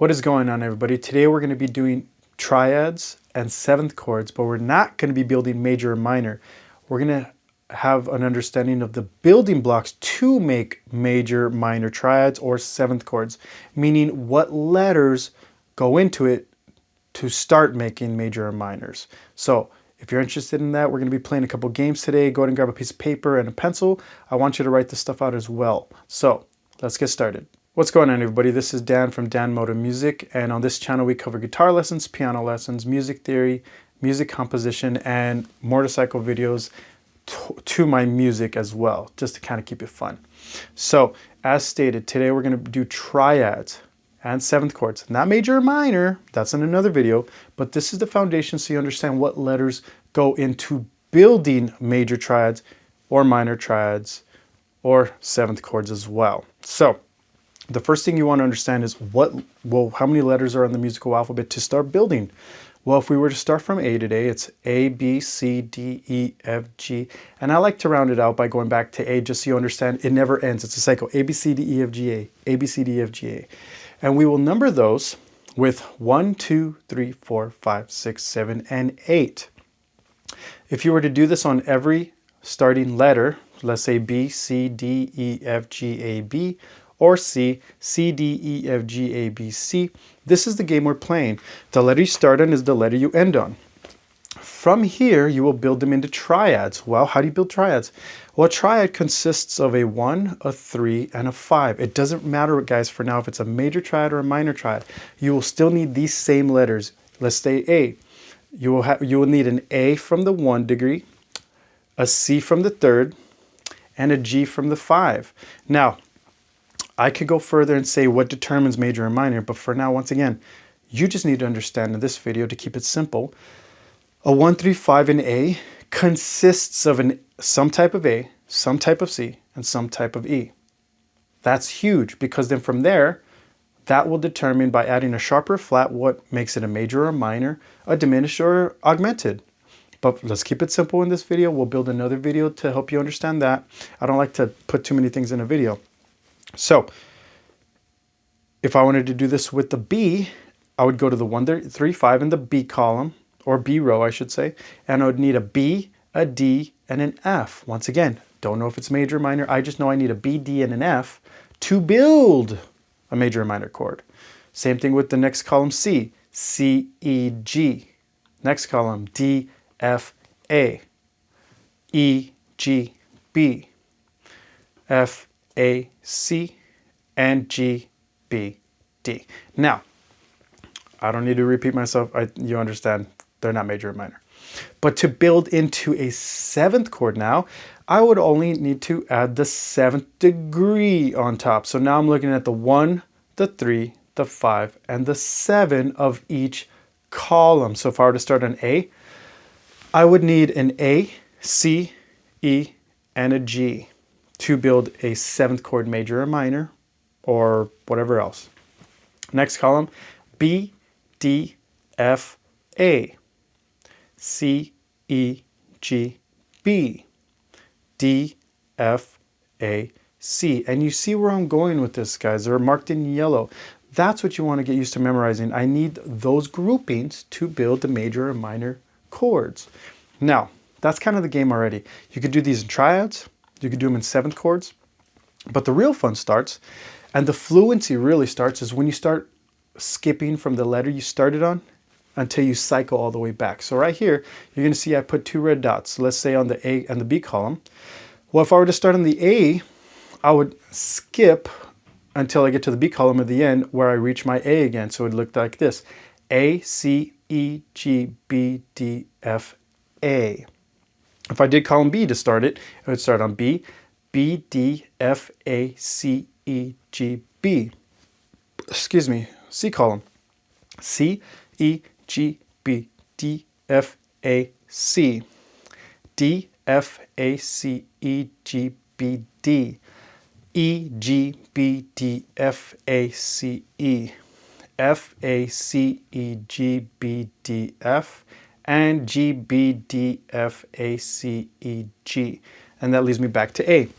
What is going on, everybody? Today we're going to be doing triads and seventh chords, but we're not going to be building major or minor. We're going to have an understanding of the building blocks to make major, minor triads or seventh chords, meaning what letters go into it to start making major or minors. So if you're interested in that, we're going to be playing a couple games today. Go ahead and grab a piece of paper and a pencil. I want you to write this stuff out as well. So let's get started. What's going on, everybody? This is Dan from Dan Moto Music, and on this channel we cover guitar lessons, piano lessons, music theory, music composition, and motorcycle videos to my music as well, just to kind of keep it fun. So as stated, today we're going to do triads and seventh chords, not major or minor, that's in another video, but this is the foundation so you understand what letters go into building major triads or minor triads or seventh chords as well. So the first thing you want to understand is how many letters are on the musical alphabet to start building? Well, if we were to start from A today, it's A, B, C, D, E, F, G. And I like to round it out by going back to A just so you understand it never ends. It's a cycle. A, B, C, D, E, F, G, A. A, B, C, D, E, F, G, A. And we will number those with 1, 2, 3, 4, 5, 6, 7, and 8. If you were to do this on every starting letter, let's say B, C, D, E, F, G, A, B, or C, C, D, E, F, G, A, B, C. This is the game we're playing. The letter you start on is the letter you end on. From here, you will build them into triads. Well, how do you build triads? Well, a triad consists of a 1, a 3, and a 5. It doesn't matter, guys, for now, if it's a major triad or a minor triad. You will still need these same letters. Let's say A. You will need an A from the 1 degree, a C from the 3rd, and a G from the 5. Now, I could go further and say what determines major and minor, but for now, once again, you just need to understand in this video, to keep it simple, a 1, 3, 5 in A consists of some type of A, some type of C, and some type of E. That's huge, because then from there, that will determine by adding a sharp or flat what makes it a major or minor, a diminished or augmented. But let's keep it simple in this video. We'll build another video to help you understand that. I don't like to put too many things in a video. So if I wanted to do this with the B, I would go to the 1, 3, 5 in the B column, or B row, I should say, and I would need a B, a D, and an F. Once again, don't know if it's major or minor. I just know I need a B, D, and an F to build a major or minor chord. Same thing with the next column, C, C, E, G. Next column, D, F, A, E, G, B, F, A, C, and G, B, D. Now, I don't need to repeat myself. You understand, they're not major or minor. But to build into a seventh chord now, I would only need to add the 7th degree on top. So now I'm looking at the 1, the 3, the 5, and the 7 of each column. So if I were to start on A, I would need an A, C, E, and a G to build a 7th chord major or minor, or whatever else. Next column, B, D, F, A, C, E, G, B, D, F, A, C. And you see where I'm going with this, guys. They're marked in yellow. That's what you want to get used to memorizing. I need those groupings to build the major or minor chords. Now, that's kind of the game already. You could do these in triads. You could do them in 7th chords. But the real fun starts, and the fluency really starts, is when you start skipping from the letter you started on until you cycle all the way back. So right here, you're going to see I put 2 red dots. Let's say on the A and the B column. Well, if I were to start on the A, I would skip until I get to the B column at the end where I reach my A again. So it would look like this. A, C, E, G, B, D, F, A. If I did column B to start it, it would start on B, B, D, F, A, C, E, G, B. Excuse me, C column. C, E, G, B, D, F, A, C. D, F, A, C, E, G, B, D. E, G, B, D, F, A, C, E. F, A, C, E, G, B, D, F. And G, B, D, F, A, C, E, G. And that leads me back to A.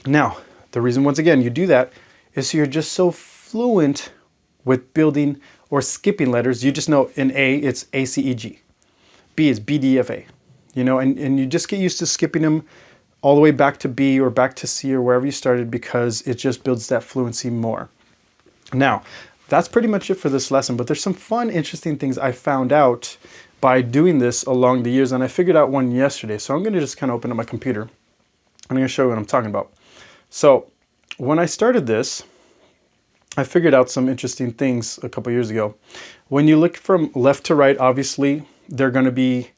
Now, the reason, once again, you do that is so you're just so fluent with building or skipping letters. You just know in A, it's A, C, E, G. B is B, D, F, A. You know, and you just get used to skipping them all the way back to B or back to C or wherever you started, because it just builds that fluency more. Now, that's pretty much it for this lesson, but there's some fun, interesting things I found out by doing this along the years, and I figured out one yesterday. So I'm going to just kind of open up my computer. I'm going to show you what I'm talking about. So when I started this, I figured out some interesting things a couple years ago. When you look from left to right, obviously, they're going to be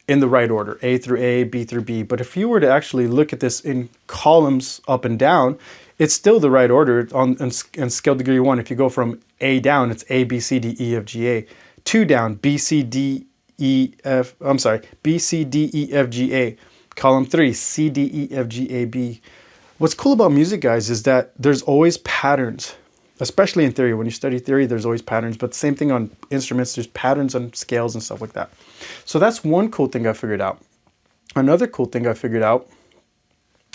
in the right order, A through A, B through B. But if you were to actually look at this in columns up and down, it's still the right order in scale degree 1. If you go from A down, it's A, B, C, D, E, F, G, A. 2 down, B, C, D, E, F, B, C, D, E, F, G, A. Column 3, C, D, E, F, G, A, B. What's cool about music, guys, is that there's always patterns, especially in theory. When you study theory, there's always patterns, but the same thing on instruments, there's patterns on scales and stuff like that. So that's one cool thing I figured out. Another cool thing I figured out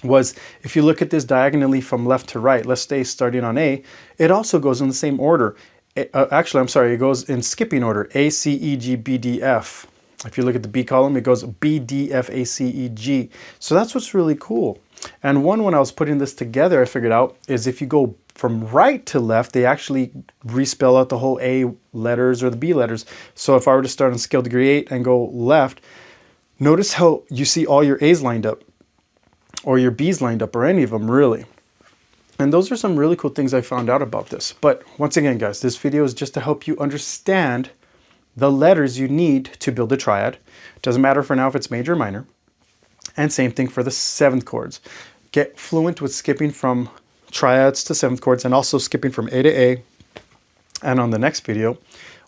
was if you look at this diagonally from left to right, let's say starting on A, it also goes in the same order. Actually, I'm sorry, it goes in skipping order, A, C, E, G, B, D, F. If you look at the B column, it goes B, D, F, A, C, E, G. So that's what's really cool. And when I was putting this together, I figured out is if you go from right to left, they actually respell out the whole A letters or the B letters. So if I were to start on scale degree 8 and go left, notice how you see all your A's lined up or your B's lined up, or any of them really. And those are some really cool things I found out about this. But once again, guys, this video is just to help you understand the letters you need to build a triad. Doesn't matter for now if it's major or minor. And same thing for the seventh chords. Get fluent with skipping from triads to seventh chords, and also skipping from A to A. And on the next video,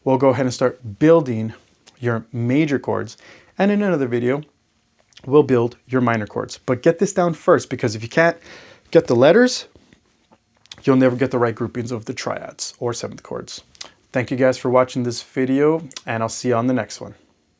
we'll go ahead and start building your major chords. And in another video, we'll build your minor chords. But get this down first, because if you can't get the letters, you'll never get the right groupings of the triads or seventh chords. Thank you guys for watching this video, and I'll see you on the next one.